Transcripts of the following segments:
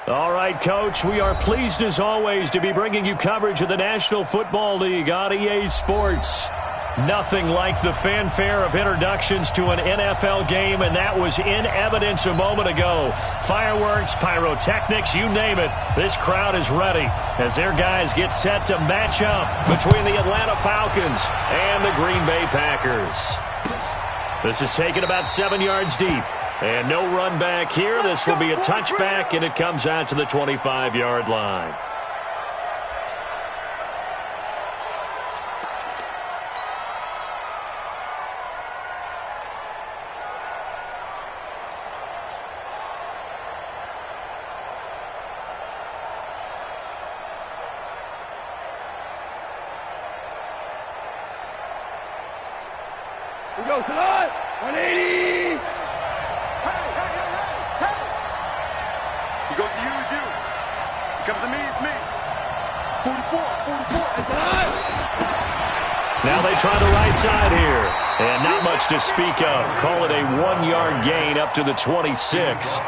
All right, Coach, we are pleased as always to be bringing you coverage of the National Football League on EA Sports. Nothing like the fanfare of introductions to an NFL game, and that was in evidence a moment ago. Fireworks, pyrotechnics, you name it, this crowd is ready as their guys get set to match up between the Atlanta Falcons and the Green Bay Packers. This is taken about 7 yards deep. And no run back here. This will be a touchback, and it comes out to the 25-yard line. We go tonight. 180. He goes to use you. He comes to me, it's me. 44. Now they try the right side here. And not much to speak of. Call it a 1-yard gain up to the 26.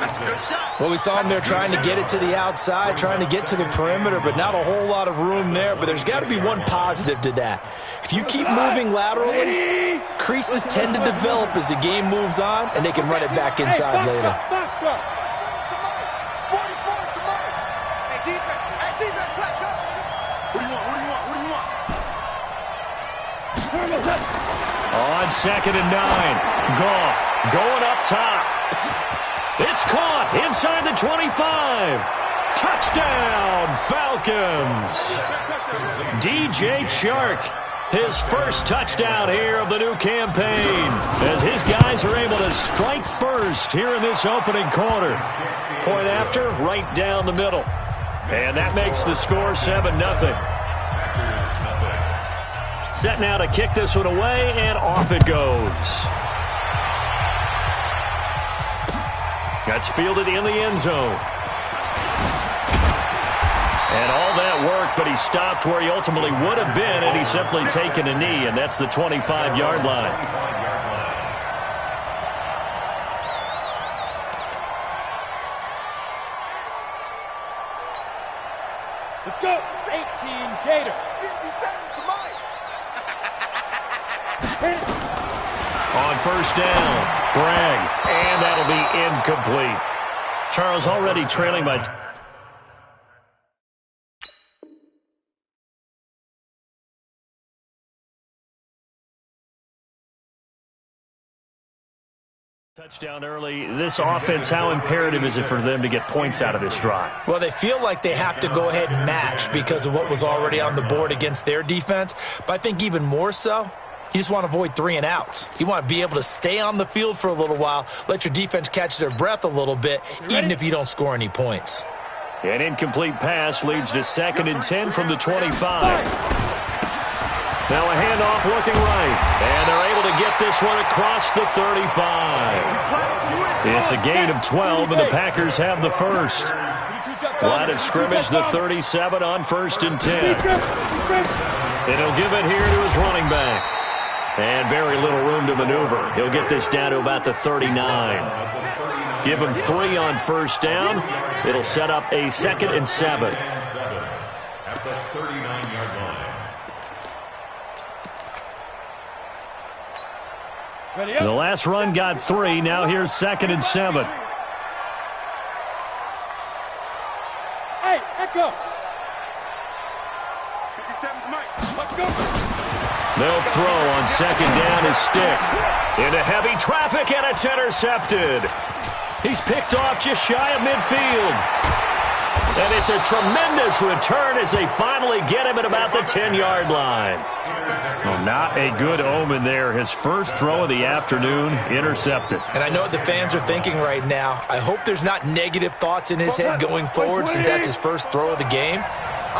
That's a good shot. Well, we saw him there trying to get it to the outside, trying to get to the perimeter, but not a whole lot of room there. But there's got to be one positive to that. If you keep moving laterally, creases tend to develop as the game moves on, and they can run it back inside later. On 2nd and 9, Goff going up top. It's caught inside the 25. Touchdown, Falcons. DJ Chark, his first touchdown here of the new campaign, as his guys are able to strike first here in this opening quarter. Point after, right down the middle. And that makes the score 7-0. Set now to kick this one away, and off it goes. That's fielded in the end zone. And all that work, but he stopped where he ultimately would have been, and he's simply taken a knee, and that's the 25-yard line. Let's go. 18 Gator. 57 for Mike. On first down, Bragg, and that'll be incomplete. Charles already trailing by... Touchdown early. This offense, how imperative is it for them to get points out of this drive? Well, they feel like they have to go ahead and match because of what was already on the board against their defense. But I think even more so, you just want to avoid 3 and outs. You want to be able to stay on the field for a little while, let your defense catch their breath a little bit, even if you don't score any points. An incomplete pass leads to 2nd and 10 from the 25. Now a handoff looking right, and they're able to get this one across the 35. It's a gain of 12, and the Packers have the first. Line of scrimmage, the 37 on 1st and 10. And he'll give it here to his running back. And very little room to maneuver. He'll get this down to about the 39. Give him 3 on first down. It'll set up a 2nd and 7. At the 39-yard line. The last run got 3. Now here's 2nd and 7. Hey, Echo. 57 Mike. Let's go. They'll throw on 2nd down his stick. Into heavy traffic, and it's intercepted. He's picked off just shy of midfield. And it's a tremendous return as they finally get him at about the 10-yard line. Well, not a good omen there. His first throw of the afternoon, intercepted. And I know what the fans are thinking right now. I hope there's not negative thoughts in his head going forward since that's his first throw of the game.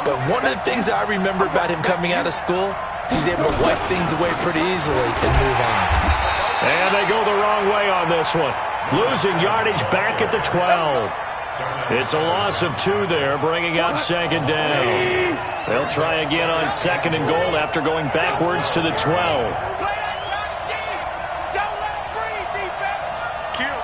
But one of the things I remember about him coming out of school, he's able to wipe things away pretty easily and move on. And they go the wrong way on this one. Losing yardage back at the 12. It's a loss of 2 there, bringing up 2nd down. They'll try again on 2nd and goal after going backwards to the 12. Kill.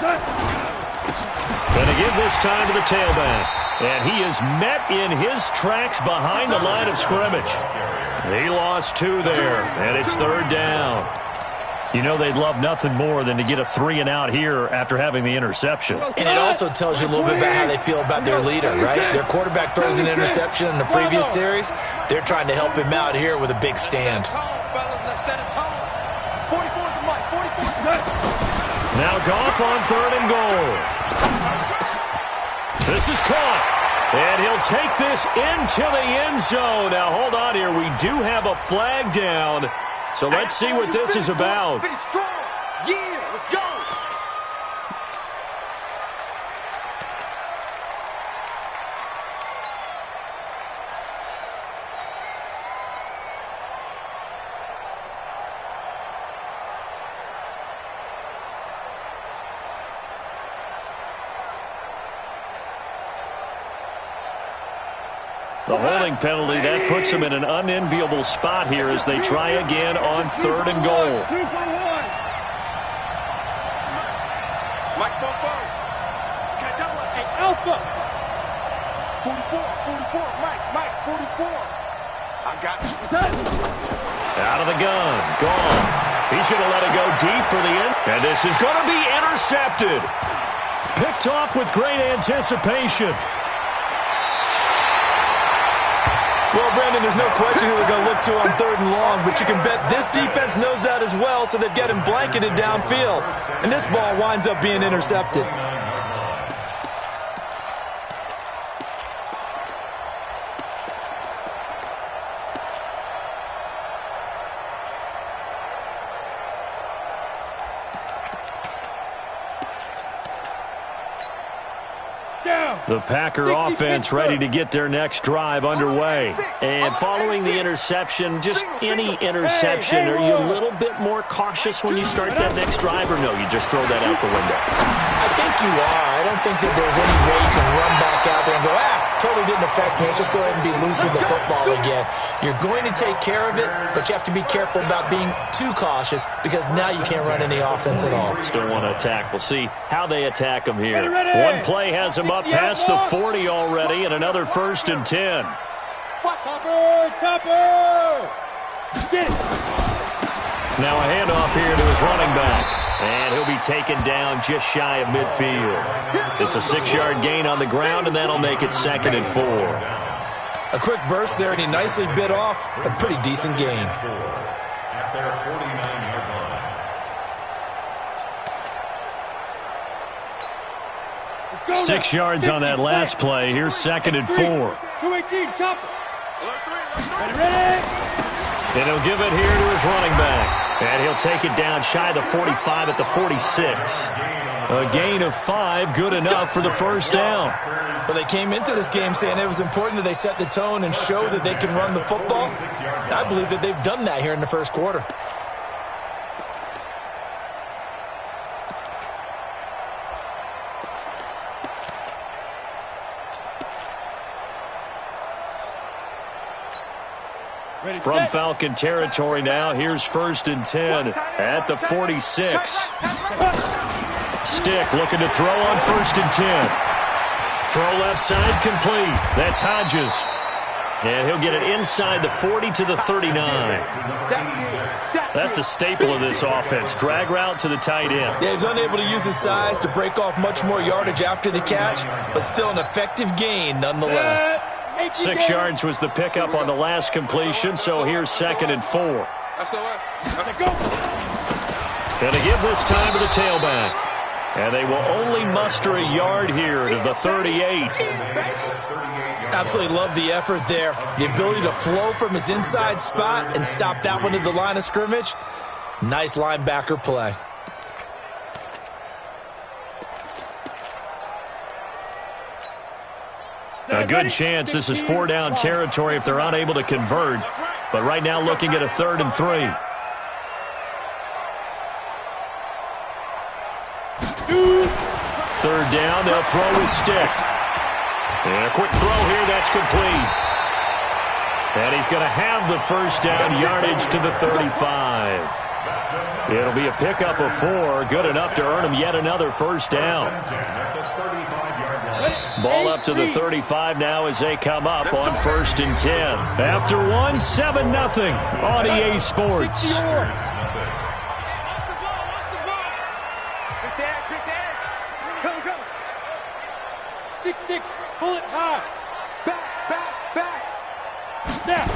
Gonna give this time to the tailback. And he is met in his tracks behind the line of scrimmage. He lost 2 there, and it's 3rd down. You know they'd love nothing more than to get a 3-and-out here after having the interception. And it also tells you a little bit about how they feel about their leader, right? Their quarterback throws an interception in the previous series. They're trying to help him out here with a big stand. Now Goff on 3rd and goal. This is caught. And he'll take this into the end zone. Now, hold on here. We do have a flag down. So let's see what this is about. Yeah, let's go. The holding penalty, that puts them in an unenviable spot here as they try again on 3rd and goal. Mike, forward. Okay, double it. Hey, Alpha. 44, Mike, 44. I got you. Out of the gun, gone. He's going to let it go deep for the end. And this is going to be intercepted. Picked off with great anticipation. Well, Brandon, there's no question who they're going to look to on 3rd and long, but you can bet this defense knows that as well, so they've got him blanketed downfield. And this ball winds up being intercepted. The Packer offense ready to get their next drive underway. And following the interception, just any interception, are you a little bit more cautious when you start that next drive, or no, you just throw that out the window? I think you are. I don't think that there's any way you can run back out there and go, totally didn't affect me. Let's just go ahead and be loose with the football again. You're going to take care of it, but you have to be careful about being too cautious because now you can't run any offense at all. Still want to attack. We'll see how they attack them here. One play has them up past the 40 already, and another 1st and 10. Topper! Get it! Now a handoff here to his running back. And he'll be taken down just shy of midfield. It's a 6-yard gain on the ground, and that'll make it 2nd and 4. A quick burst there, and he nicely bit off a pretty decent gain. At their 49-yard line. 6 yards on that last play. Here's 2nd and 4. 218, chopper. Ready? And he'll give it here to his running back. And he'll take it down shy of the 45 at the 46. A gain of 5, good enough for the 1st down. Well, they came into this game saying it was important that they set the tone and show that they can run the football. And I believe that they've done that here in the 1st quarter. From Falcon territory now, here's 1st and 10 at the 46. Stick looking to throw on 1st and 10. Throw left side complete. That's Hodges. And he'll get it inside the 40 to the 39. That's a staple of this offense. Drag route to the tight end. Yeah, he's unable to use his size to break off much more yardage after the catch, but still an effective gain nonetheless. 6 yards was the pickup on the last completion, so here's 2nd and 4. Go. Going to give this time to the tailback. And they will only muster a yard here to the 38. Absolutely love the effort there. The ability to flow from his inside spot and stop that one at the line of scrimmage. Nice linebacker play. A good chance this is 4-down territory if they're unable to convert. But right now looking at a 3rd and 3. Third down, they'll throw with Stick. And a quick throw here, that's complete. And he's going to have the 1st down, yardage to the 35. It'll be a pickup of 4, good enough to earn him yet another first down. Ball up to the 35 now as they come up on 1st and 10. After 1, 7-0 on EA Sports. Pull it high. Back. Snap.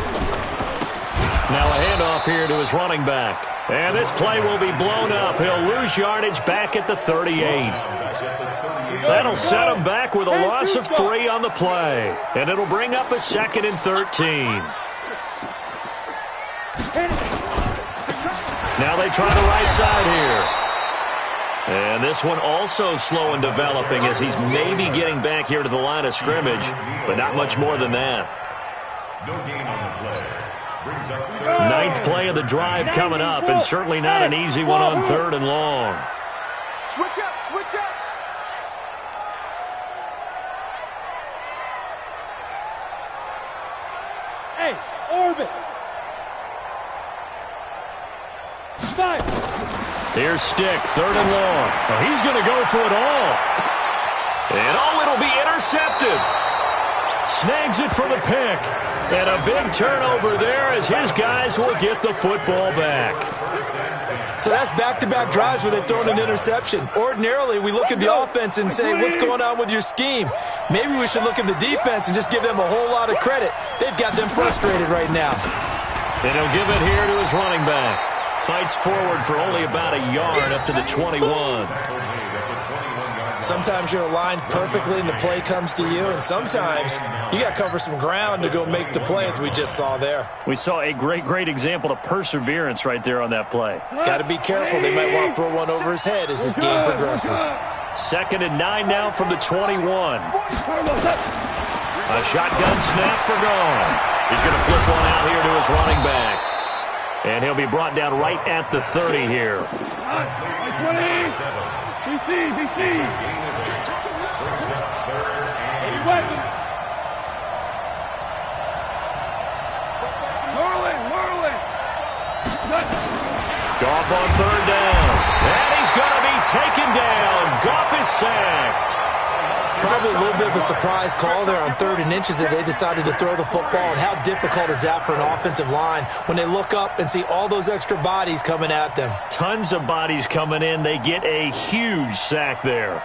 Now a handoff here to his running back. And this play will be blown up. He'll lose yardage back at the 38. That'll set him back with a loss of 3 on the play. And it'll bring up a 2nd and 13. Now they try the right side here. And this one also slow in developing as he's maybe getting back here to the line of scrimmage, but not much more than that. No gain on the play. Brings up 9th play of the drive coming up, and certainly not an easy one on 3rd and long. Switch up. Hey, orbit. Five. Here's Stick, 3rd and long. Oh, he's going to go for it all. And it'll be intercepted. Snags it for the pick. And a big turnover there as his guys will get the football back. So that's back-to-back drives where they've thrown an interception. Ordinarily, we look at the offense and say, what's going on with your scheme? Maybe we should look at the defense and just give them a whole lot of credit. They've got them frustrated right now. And he'll give it here to his running back. Fights forward for only about a yard up to the 21. Sometimes you're aligned perfectly and the play comes to you, and sometimes you got to cover some ground to go make the play, as we just saw there. We saw a great example of perseverance right there on that play. Got to be careful. They might want to throw one over his head as this game progresses. 2nd and 9 now from the 21. A shotgun snap for Gone. He's going to flip one out here to his running back. And he'll be brought down right at the 30 here. 20. BC. Weapons. Whirling. Goff on 3rd down. And he's going to be taken down. Goff is sacked. Probably a little bit of a surprise call there on 3rd and inches that they decided to throw the football. And how difficult is that for an offensive line when they look up and see all those extra bodies coming at them? Tons of bodies coming in. They get a huge sack there.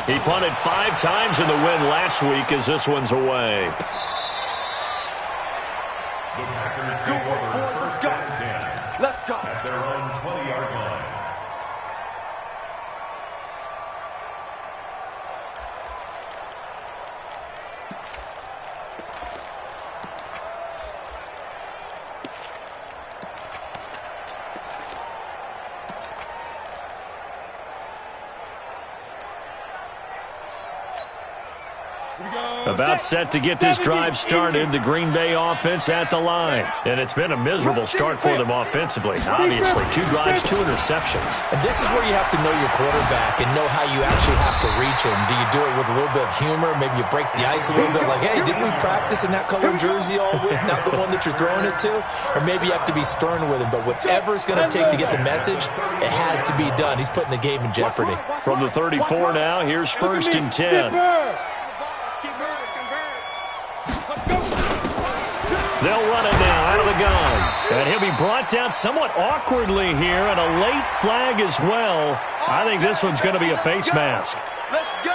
He punted 5 times in the win last week as this one's away. The Packers go over 1st and 10. Let's go. At their own 20-yard line. About set to get this drive started, the Green Bay offense at the line. And it's been a miserable start for them offensively. Obviously, 2 drives, 2 interceptions. And this is where you have to know your quarterback and know how you actually have to reach him. Do you do it with a little bit of humor? Maybe you break the ice a little bit like, hey, didn't we practice in that colored jersey all week, not the one that you're throwing it to? Or maybe you have to be stern with him. But whatever it's going to take to get the message, it has to be done. He's putting the game in jeopardy. From the 34 now, here's 1st and 10. They'll run it now out of the gun. And he'll be brought down somewhat awkwardly here, and a late flag as well. I think this one's going to be a face mask. Let's go.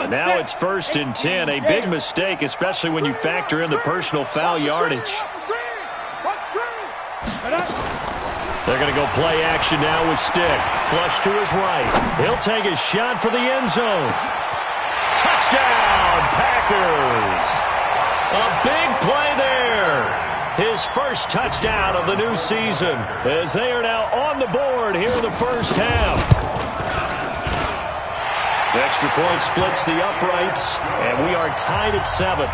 Now it's 1st and 10. A big mistake, especially when you factor in the personal foul yardage. They're going to go play action now with Stick. Flush to his right. He'll take a shot for the end zone. Touchdown, Packers. A big play there. His first touchdown of the new season as they are now on the board here in the first half. The extra point splits the uprights, and we are tied at 7.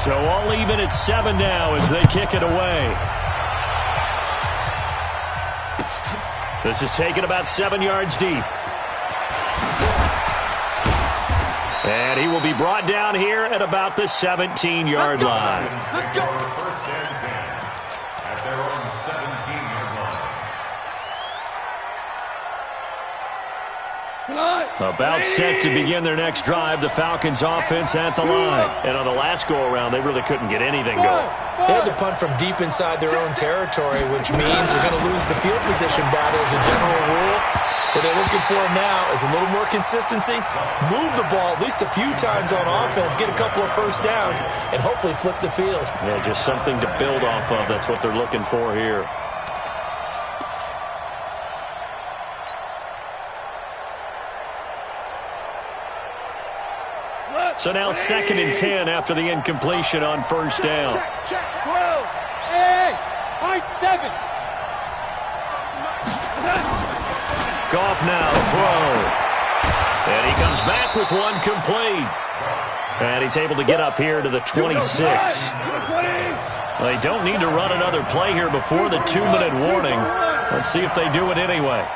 So all even at 7 now as they kick it away. This is taken about 7 yards deep. And he will be brought down here at about the 17-yard line. Let's go. First and 10 at their own 17-yard line. About set to begin their next drive, the Falcons offense at the line. And on the last go-around, they really couldn't get anything going. They had to punt from deep inside their own territory, which means they're going to lose the field position battle as a general rule. What they're looking for now is a little more consistency, move the ball at least a few times on offense, get a couple of first downs, and hopefully flip the field. Yeah, just something to build off of. That's what they're looking for here. So now 2nd and 10 after the incompletion on first down. Check. 12. Hey, high 7. Goff now throw. And he comes back with one complete. And he's able to get up here to the 26. Well, they don't need to run another play here before the 2-minute warning. Let's see if they do it anyway.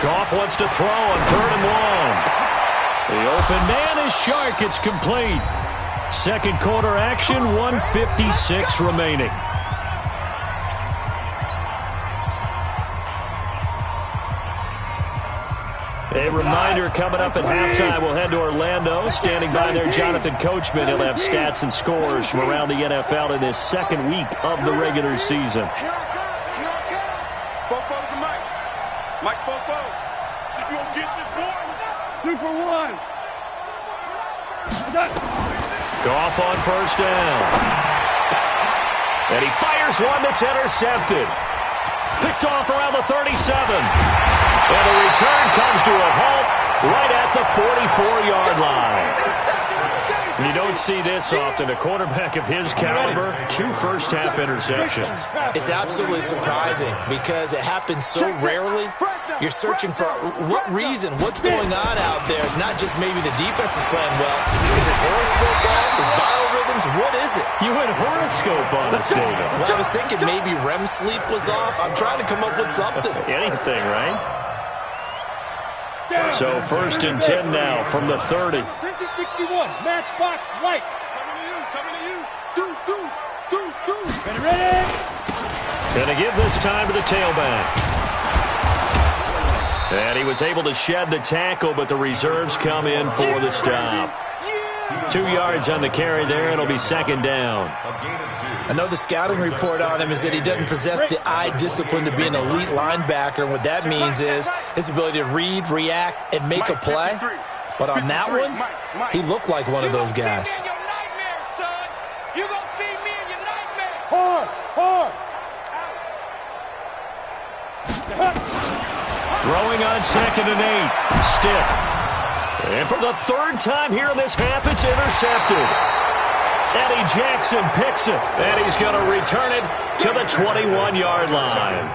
Goff wants to throw on 3rd and long. The open man is Shark. It's complete. Second quarter action, 1:56 remaining. A reminder coming up at halftime, we'll head to Orlando. Standing by there, Jonathan Coachman. He'll have stats and scores from around the NFL in this second week of the regular season. Here I come. Bofo's the Mike. Mike's Bofo. You gonna get this boy? 2 for 1. Goff on first down. And he fires one that's intercepted. Picked off around the 37. And the return comes to a halt right at the 44-yard line. You don't see this often. A quarterback of his caliber, 2 first-half interceptions. It's absolutely surprising because it happens so rarely. You're searching for what reason, what's going on out there. It's not just maybe the defense is playing well. Is his horoscope off? His biorhythms? What is it? You went horoscope on us, David. Well, I was thinking maybe REM sleep was off. I'm trying to come up with something. Anything, right? So 1st and 10 now from the 30. 61, matchbox right. Coming to you. Deuce. Ready? Going to give this time to the tailback. And he was able to shed the tackle, but the reserves come in for the stop. 2 yards on the carry there. It'll be 2nd down. I know the scouting report on him is that he doesn't possess the eye discipline to be an elite linebacker, and what that means is his ability to read, react, and make a play. But on that one, he looked like one of those guys. Hard. Throwing on 2nd and 8. Stick. And for the 3rd time here in this half, it's intercepted. Eddie Jackson picks it, and he's going to return it to the 21-yard line.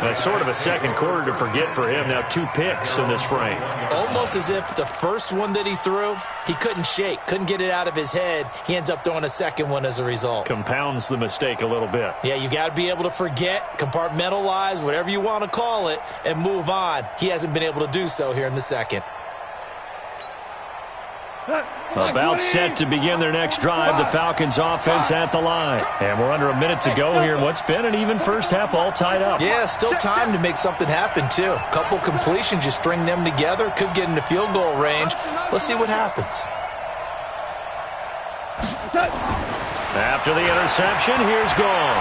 That's sort of a second quarter to forget for him. Now 2 picks in this frame. Almost as if the first one that he threw, he couldn't shake, couldn't get it out of his head. He ends up throwing a second one as a result. Compounds the mistake a little bit. Yeah, you got to be able to forget, compartmentalize, whatever you want to call it, and move on. He hasn't been able to do so here in the second. About set to begin their next drive, the Falcons offense at the line. And we're under a minute to go here in what's been an even first half, all tied up. Yeah, still time to make something happen, too. A couple completions, you string them together, could get into field goal range. Let's see what happens. After the interception, here's Goff.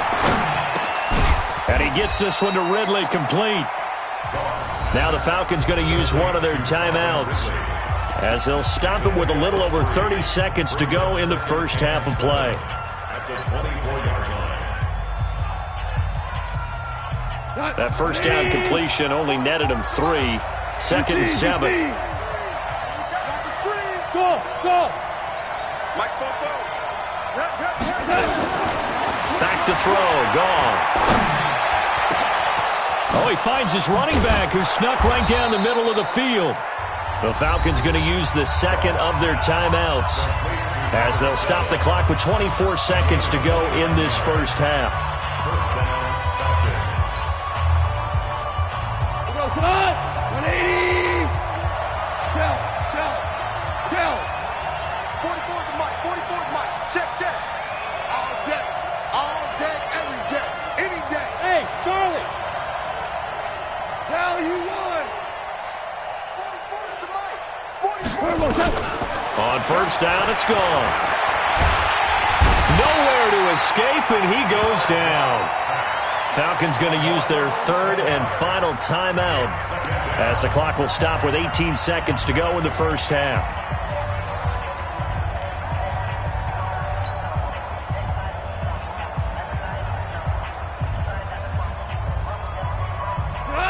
And he gets this one to Ridley, complete. Now the Falcons going to use one of their timeouts, as they'll stop it with a little over 30 seconds to go in the first half of play. At the 24-yard line. That first down completion only netted him 3. 2nd and 7. Go. Mike's Bofo. Back to throw. Goff. Oh, he finds his running back who snuck right down the middle of the field. The Falcons going to use the second of their timeouts as they'll stop the clock with 24 seconds to go in this first half. Come on! 180! Tell. 44 to Mike, 44 to Mike. Check. All day, every day, any day. Hey, Charlie! Tell you won! 44 to Mike. 44. On first down, it's gone. Nowhere to escape, and he goes down. Falcons going to use their third and final timeout as the clock will stop with 18 seconds to go in the first half.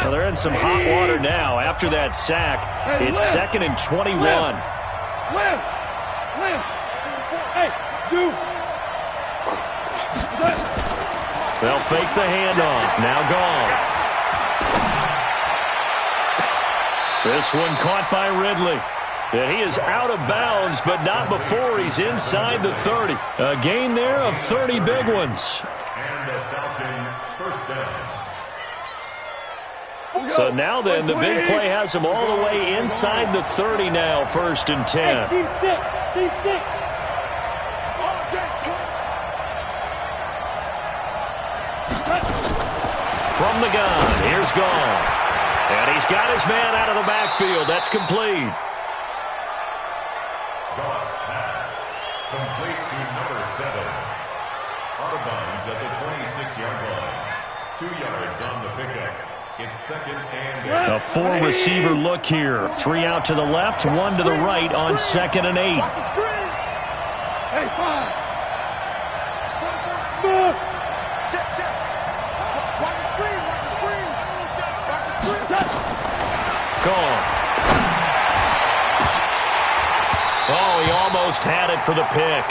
Well, they're in some hot water now. After that sack, it's 2nd and 21. Live! Hey, Duke! They'll fake the handoff. Now Goff. This one caught by Ridley. And he is out of bounds, but not before he's inside the 30. A gain there of 30 big ones. And the Falcons first down. So now then, the big play has him all the way inside the 30 now, 1st and 10. Team 6. From the gun, here's Goff. And he's got his man out of the backfield. That's complete. Goff's pass. Complete to number 7. Out of bounds at the 26-yard line. 2 yards on the pickup. It's 2nd and 8. A 4-receiver look here. 3 out to the left, 1 to the right on 2nd and 8. Watch the screen. Hey, 5. Smooth. Check. Watch the screen. Gone. Oh, he almost had it for the pick.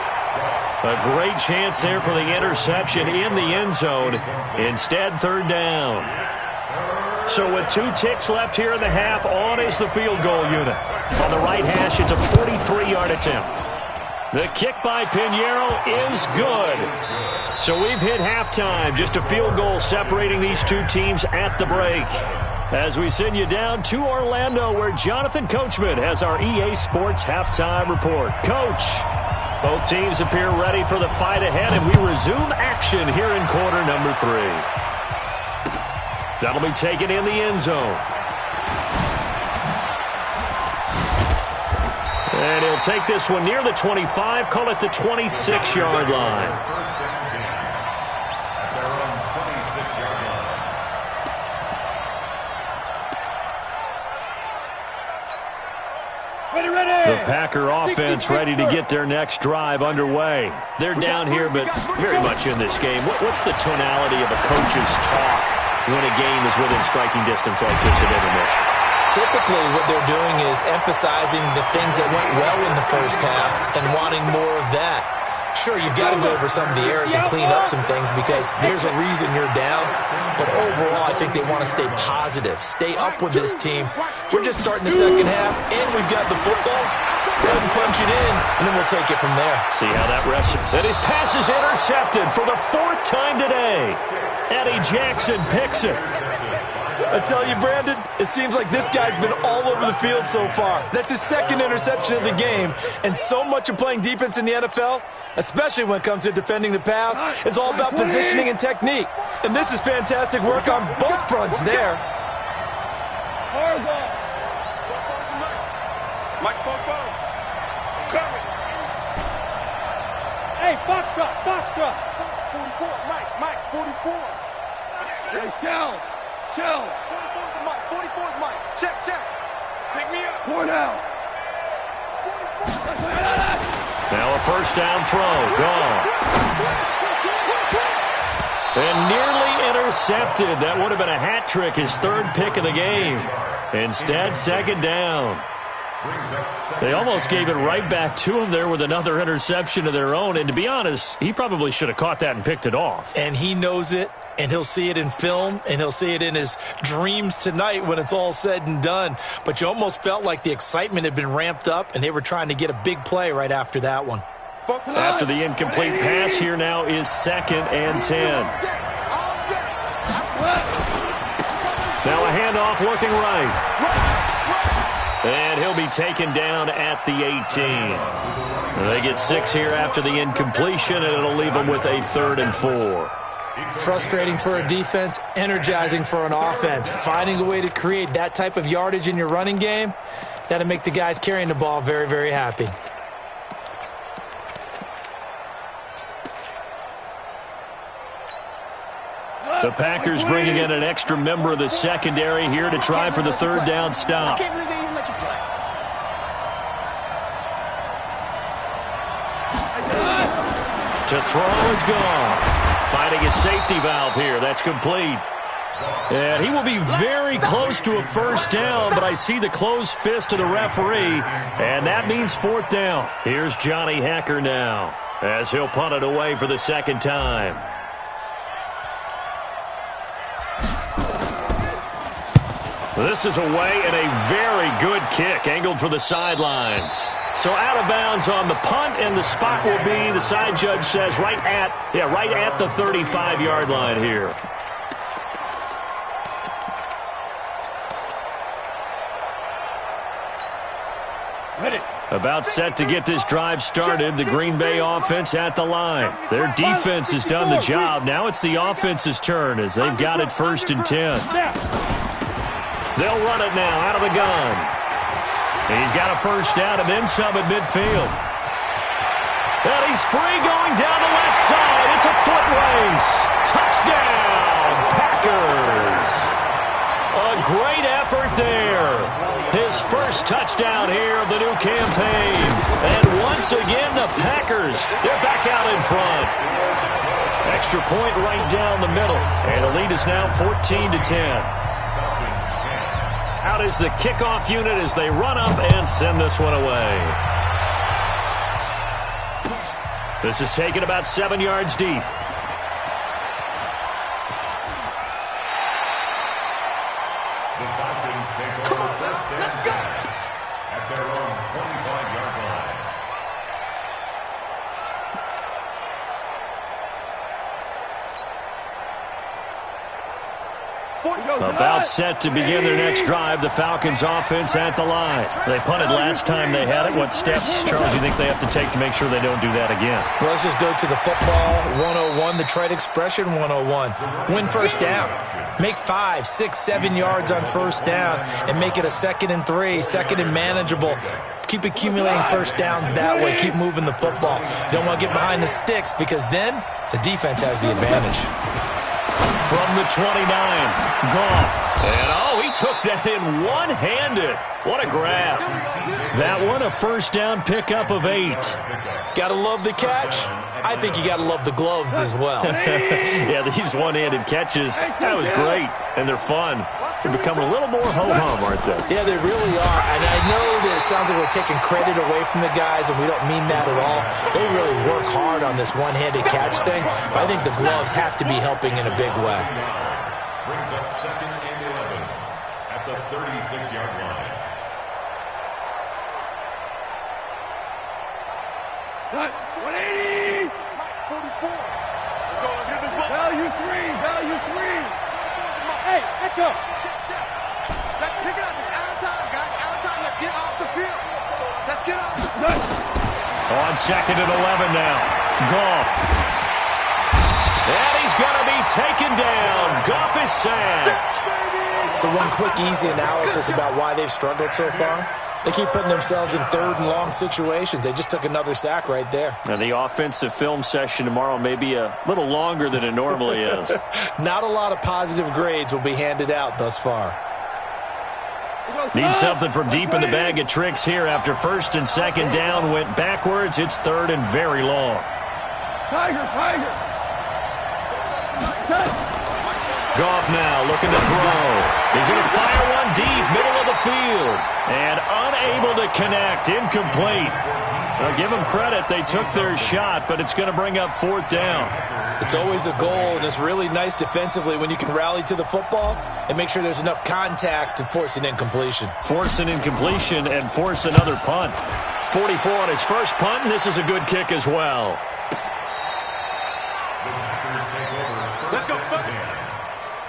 A great chance there for the interception in the end zone. Instead, 3rd down. So with 2 ticks left here in the half, on is the field goal unit. On the right hash, it's a 43-yard attempt. The kick by Pinheiro is good. So we've hit halftime. Just a field goal separating these 2 teams at the break. As we send you down to Orlando, where Jonathan Coachman has our EA Sports halftime report. Coach, both teams appear ready for the fight ahead, and we resume action here in quarter number 3. That'll be taken in the end zone. And he'll take this one near the 25, call it the 26-yard line. First and 10. At their own 26-yard line. The Packer offense ready to get their next drive underway. They're down here, but very much in this game. What's the tonality of a coach's talk when a game is within striking distance like this at intermission? Typically, what they're doing is emphasizing the things that went well in the first half and wanting more of that. Sure, you've got to go over some of the errors and clean up some things because there's a reason you're down. But overall, I think they want to stay positive, stay up with this team. We're just starting the second half, and we've got the football. Let's go ahead and punch it in, and then we'll take it from there. See how that rests. And his pass is intercepted for the 4th time today. Eddie Jackson picks it. I tell you, Brandon, it seems like this guy's been all over the field so far. That's his 2nd interception of the game. And so much of playing defense in the NFL, especially when it comes to defending the pass, is all about positioning and technique. And this is fantastic work on both fronts there. Mike Bobo. Coming. Hey, Foxtrot. 44. Mike, 44. Hey, Shell. 44 to Mike. 44 to Mike. Check. Pick me up. Cornell. 44. Now a first down throw. Gone. And nearly intercepted. That would have been a hat trick, his 3rd pick of the game. Instead, 2nd down. They almost gave it right back to him there with another interception of their own. And to be honest, he probably should have caught that and picked it off. And he knows it, and he'll see it in film, and he'll see it in his dreams tonight when it's all said and done. But you almost felt like the excitement had been ramped up, and they were trying to get a big play right after that one. After the incomplete pass, here now is 2nd and 10. Now a handoff looking right. And he'll be taken down at the 18. They get 6 here after the incompletion, and it'll leave them with a 3rd and 4. Frustrating for a defense, energizing for an offense. Finding a way to create that type of yardage in your running game, that'll make the guys carrying the ball very, very happy. The Packers bringing in an extra member of the secondary here to try for the 3rd down stop. I can't believe they even let you play. To throw is gone. Finding a safety valve here. That's complete. And he will be very close to a 1st down, but I see the closed fist of the referee, and that means 4th down. Here's Johnny Hecker now as he'll punt it away for the 2nd time. This is away and a very good kick angled for the sidelines. So out of bounds on the punt, and the spot will be, the side judge says, right at the 35-yard line here. About set to get this drive started, the Green Bay offense at the line. Their defense has done the job. Now it's the offense's turn as they've got it 1st and 10. They'll run it now out of the gun. He's got a 1st down and then some at midfield. And he's free going down the left side. It's a foot race. Touchdown, Packers. A great effort there. His 1st touchdown here of the new campaign. And once again, the Packers, they're back out in front. Extra point right down the middle. And the lead is now 14-10. Out is the kickoff unit as they run up and send this one away. This is taken about 7 yards deep. The Falcons take over 1st and 10 at their own 25-yard line. About set to begin their next drive, the Falcons offense at the line. They punted last time they had it. What steps, Charles, do you think they have to take to make sure they don't do that again? Well, let's just go to the football 101, the trade expression 101. Win 1st down. Make 5, 6, 7 yards on 1st down and make it a 2nd and 3, 2nd and manageable. Keep accumulating 1st downs that way. Keep moving the football. You don't want to get behind the sticks because then the defense has the advantage. From the 29, Goff. And, he took that in one-handed. What a grab. That one, a 1st down pickup of 8. Gotta love the catch. I think you gotta love the gloves as well. Yeah, these one-handed catches, that was great. And they're fun. They're becoming a little more ho-hum, aren't they? Yeah, they really are. And I know that it sounds like we're taking credit away from the guys, and we don't mean that at all. They really work hard on this one-handed catch thing, but I think the gloves have to be helping in a big way. Brings up 2nd and 11 at the 36-yard line. Cut. 180. 44. Let's go. Let's get this ball. Value 3. Value 3. Hey, let's go. Let's pick it up. It's out of time, guys. Out of time. Let's get off the field. Let's get off. On 2nd and 11 now. Goff. And he's going to be taken down. Goff is sacked. So one quick, easy analysis about why they've struggled so far. They keep putting themselves in 3rd and long situations. They just took another sack right there. And the offensive film session tomorrow may be a little longer than it normally is. Not a lot of positive grades will be handed out thus far. Need something from deep in the bag of tricks here after 1st and 2nd down went backwards. It's 3rd and very long. Tiger. Goff now looking to throw. He's going to fire one deep, middle of the field. And unable to connect, incomplete. Well, give them credit. They took their shot, but it's going to bring up 4th down. It's always a goal, and it's really nice defensively when you can rally to the football and make sure there's enough contact to force an incompletion. Force an incompletion and force another punt. 44 on his first punt, and this is a good kick as well. Let's go, Buck.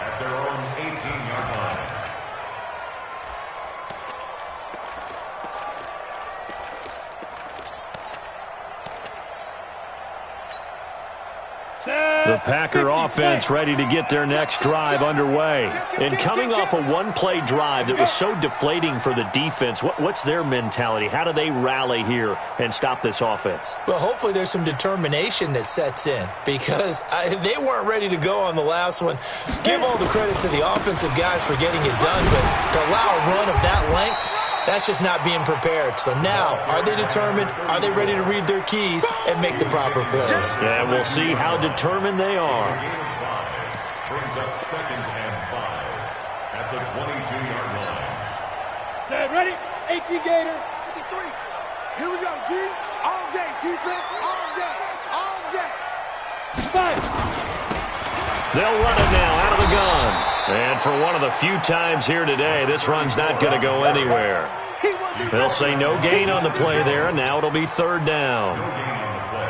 At their own 18-yard line. The Packer offense ready to get their next drive underway. And coming off a one-play drive that was so deflating for the defense, what's their mentality? How do they rally here and stop this offense? Well, hopefully there's some determination that sets in because they weren't ready to go on the last one. Give all the credit to the offensive guys for getting it done, but to allow a run of that length, that's just not being prepared. So now, are they determined? Are they ready to read their keys and make the proper plays? Yeah, we'll see how determined they are. Brings up 2nd and 5 at the 22-yard line. Set, ready? 18 Gator. 53. Here we go, D. All day. Defense, all day. All day. 5. They'll run it now out of the gun. And for one of the few times here today, this run's not going to go anywhere. They'll say no gain on the play there, and now it'll be 3rd down.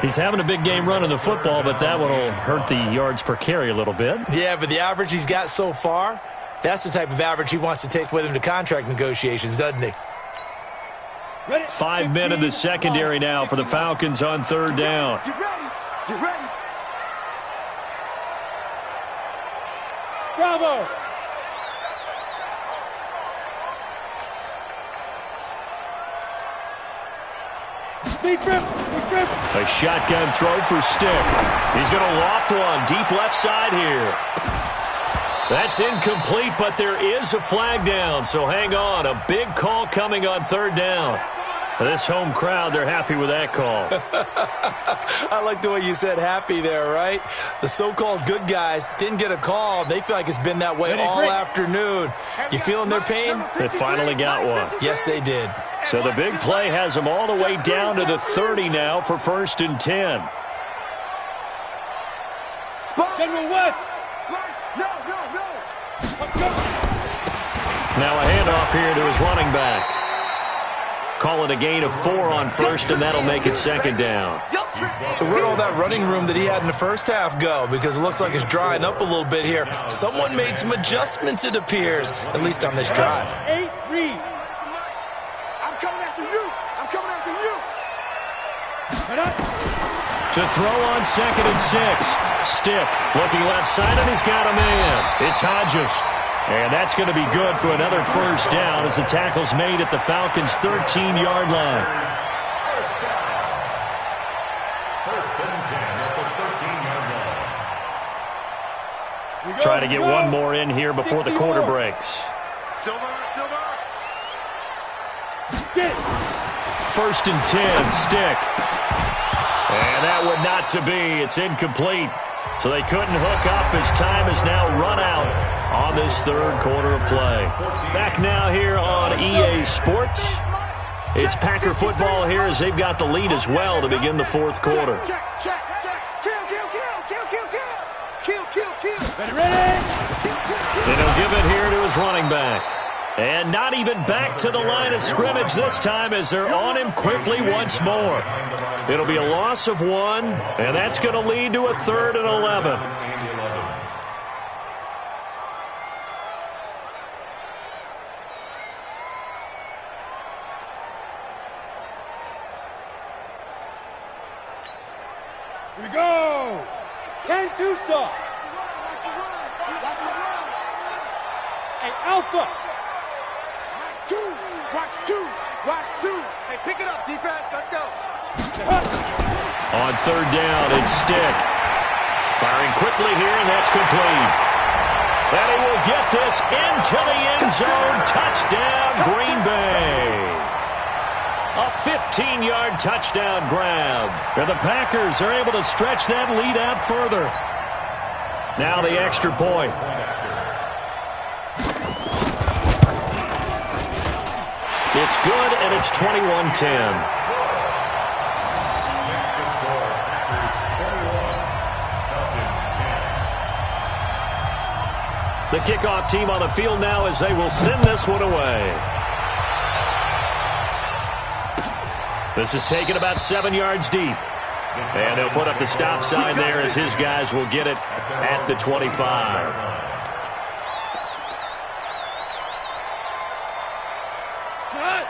He's having a big game running the football, but that one will hurt the yards per carry a little bit. Yeah, but the average he's got so far, that's the type of average he wants to take with him to contract negotiations, doesn't he? 5 men in the secondary now for the Falcons on 3rd down. Get ready. Get ready. Bravo. Big trip. A shotgun throw for Stick. He's going to loft one deep left side here. That's incomplete, but there is a flag down, so hang on. A big call coming on 3rd down. This home crowd, they're happy with that call. I like the way you said happy there, right? The so-called good guys didn't get a call. They feel like it's been that way all afternoon. You feeling their pain? They finally got one. Yes, they did. So the big play has them all the way down to the 30 now for 1st and 10. General West. No. Now a handoff here to his running back. Call it a gain of 4 on 1st, and that'll make it 2nd down. So where'd all that running room that he had in the first half go? Because it looks like it's drying up a little bit here. Someone made some adjustments, it appears, at least on this drive. 8, read. I'm coming after you. I'm coming after you. To throw on 2nd and 6. Stick looking left side, and he's got a man. It's Hodges. And that's going to be good for another 1st down as the tackle's made at the Falcons' 13-yard line. First and 10 at the 13-yard line. Try to get one more in here before the quarter breaks. Silver. 1st and 10, Stick. And that would not to be. It's incomplete. So they couldn't hook up as time is now run out on this 3rd quarter of play. Back now here on EA Sports. It's Packer football here as they've got the lead as well to begin the 4th quarter. Check. Kill. Ready. And he'll give it here to his running back. And not even back to the line of scrimmage this time as they're on him quickly once more. It'll be a loss of 1, and that's going to lead to a 3rd and 11. Here we go. 10-2 saw. Hey, Alpha. Watch two. Hey, pick it up, defense. Let's go. On 3rd down, it's Stick. Firing quickly here, and that's complete. And he will get this into the end zone. Touchdown, Green Bay. A 15-yard touchdown grab. And the Packers are able to stretch that lead out further. Now the extra point. It's good, and it's 21-10. The kickoff team on the field now as they will send this one away. This is taken about 7 yards deep. And he'll put up the stop sign there as his guys will get it at the 25.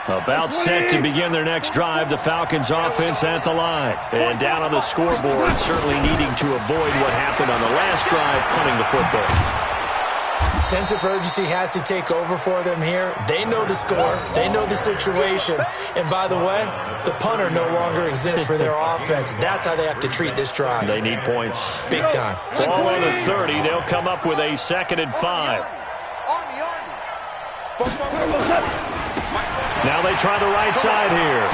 About set to begin their next drive, the Falcons offense at the line. And down on the scoreboard, certainly needing to avoid what happened on the last drive, punting the football. Sense of urgency has to take over for them here. They know the score. They know the situation. And by the way, the punter no longer exists for their offense. That's how they have to treat this drive. They need points. Big time. Ball on the 30. They'll come up with a 2nd and 5. Now they try the right side here.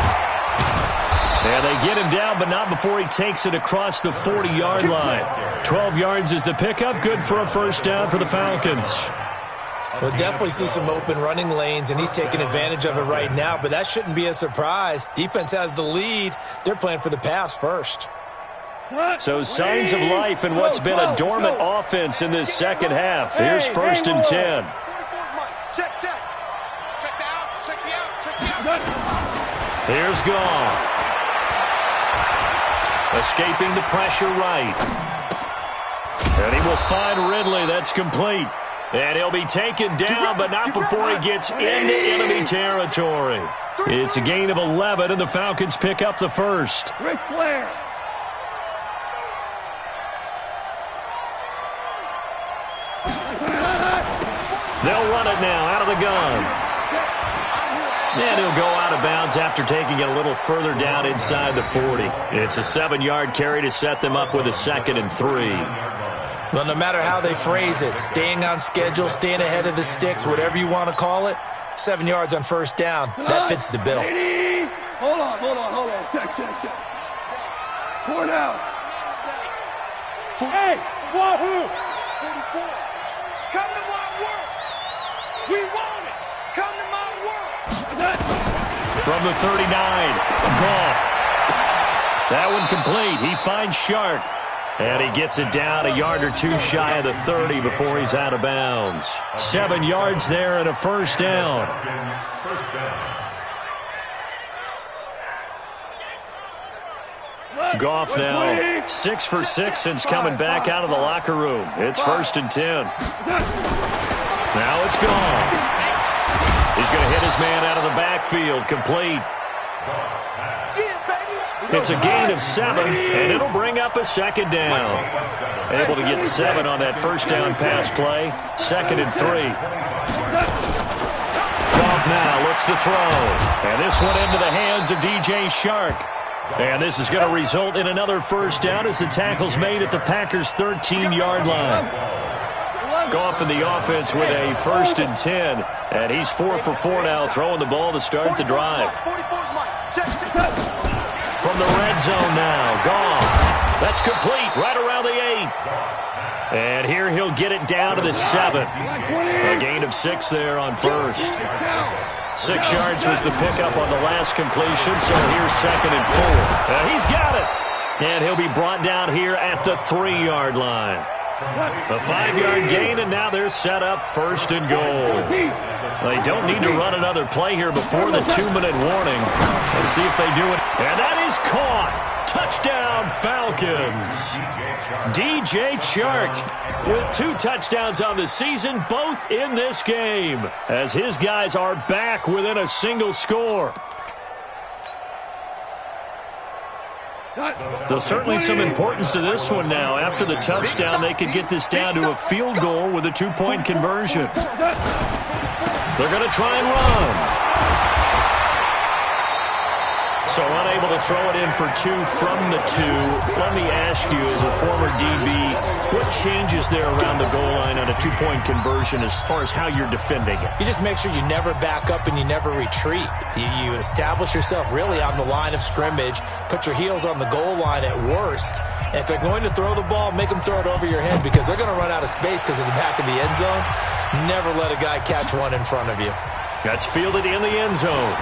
And they get him down, but not before he takes it across the 40-yard line. 12 yards is the pickup. Good for a first down for the Falcons. We'll definitely see some open running lanes, and he's taking advantage of it right now, but that shouldn't be a surprise. Defense has the lead. They're playing for the pass first. So signs of life in what's been a dormant offense in this second half. Here's 1st and 10. Here's Goff. Escaping the pressure right. And he will find Ridley. That's complete. And he'll be taken down, but not before he gets into enemy territory. It's a gain of 11, and the Falcons pick up the first. Ric Flair. They'll run it now out of the gun. And he'll go out of bounds after taking it a little further down inside the 40. It's a 7-yard carry to set them up with a 2nd and 3. Well, no matter how they phrase it, staying on schedule, staying ahead of the sticks, whatever you want to call it, 7 yards on first down, that fits the bill. Hold on. Check. Pour it out. Hey, Wahoo! 44. Come to my work. We want it. Come to my work. From the 39, Goff. That one complete. He finds Shark. And he gets it down a yard or two shy of the 30 before he's out of bounds. 7 yards there and a first down. Goff now 6 for 6 since coming back out of the locker room. It's 1st and 10. Now it's Goff. He's going to hit his man out of the backfield. Complete. It's a gain of 7, and it'll bring up a 2nd down. Able to get 7 on that first down pass play. 2nd and 3. Goff now looks to throw. And this one into the hands of DJ Shark. And this is going to result in another first down as the tackle's made at the Packers' 13-yard line. Goff in the offense with a 1st and 10. And he's 4 for 4 now, throwing the ball to start the drive. From the red zone now, Goff. That's complete, right around the 8. And here he'll get it down to the 7. A gain of 6 there on first. 6 yards was the pickup on the last completion, so here's 2nd and 4. And he's got it. And he'll be brought down here at the 3-yard line. A 5-yard gain, and now they're set up 1st and goal. They don't need to run another play here before the 2-minute warning. Let's see if they do it. And that is caught. Touchdown, Falcons. DJ Chark with 2 touchdowns on the season, both in this game, as his guys are back within a single score. There's certainly some importance to this one now. After the touchdown, they could get this down to a field goal with a 2-point conversion. They're going to try and run. So unable to throw it in for 2 from the 2. Let me ask you, as a former DB, what changes there around the goal line on a 2-point conversion as far as how you're defending it? You just make sure you never back up and you never retreat. You establish yourself really on the line of scrimmage, put your heels on the goal line at worst. And if they're going to throw the ball, make them throw it over your head because they're going to run out of space because of the back of the end zone. Never let a guy catch one in front of you. That's fielded in the end zone.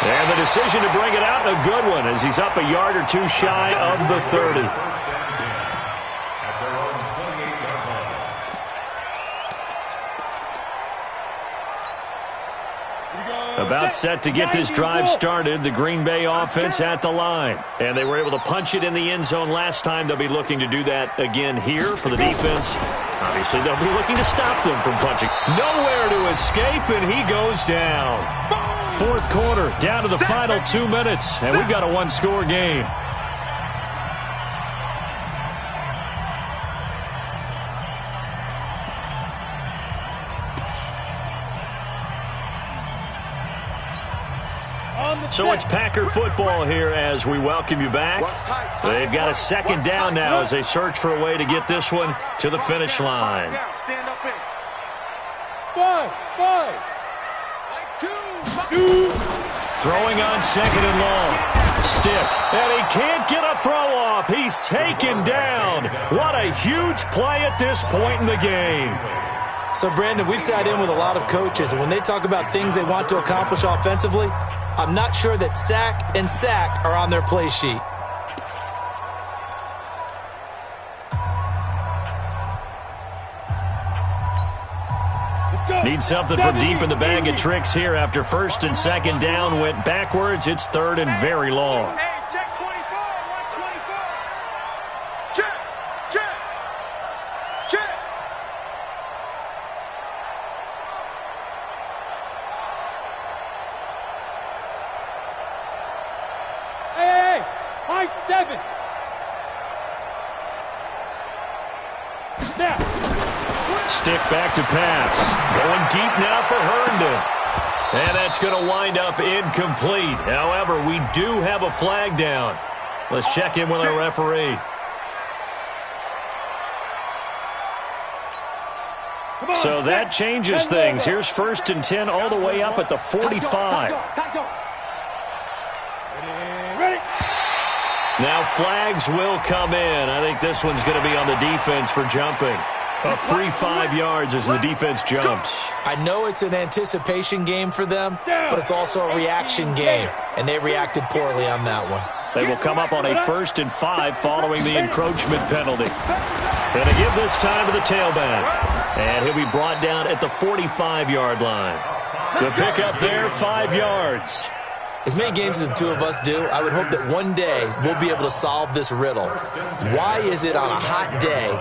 And the decision to bring it out, a good one, as he's up a yard or 2 shy of the 30. About set to get this drive started, the Green Bay offense at the line. And they were able to punch it in the end zone last time. They'll be looking to do that again here for the defense. Obviously, they'll be looking to stop them from punching. Nowhere to escape, and he goes down. Fourth quarter, down to the final 2 minutes, and we've got a one-score game. So it's Packer football here as we welcome you back. They've got a second down now as they search for a way to get this one to the finish line. Stand up in. Five. Two. Throwing on second and long. Stick. And he can't get a throw off. He's taken down. What a huge play at this point in the game. So, Brandon, we've sat in with a lot of coaches, and when they talk about things they want to accomplish offensively, I'm not sure that sack and sack are on their play sheet. Need something from deep in the bag of tricks here after first and second down went backwards. It's third and very long. Hey, check 24. Watch 24. Check. Hey. High 7. Snap. Stick back to pass. Going deep now for Herndon. And that's going to wind up incomplete. However, we do have a flag down. Let's check in with our referee. So that changes things. Here's first and 10 all the way up at the 45. Ready. Now flags will come in. I think this one's going to be on the defense for jumping. A free 5 yards as the defense jumps. I know it's an anticipation game for them, but it's also a reaction game, and they reacted poorly on that one. They will come up on a first and 5 following the encroachment penalty. Going to give this time to the tailback. And he'll be brought down at the 45-yard line. The pickup there, 5 yards. As many games as the two of us do, I would hope that one day we'll be able to solve this riddle. Why is it on a hot day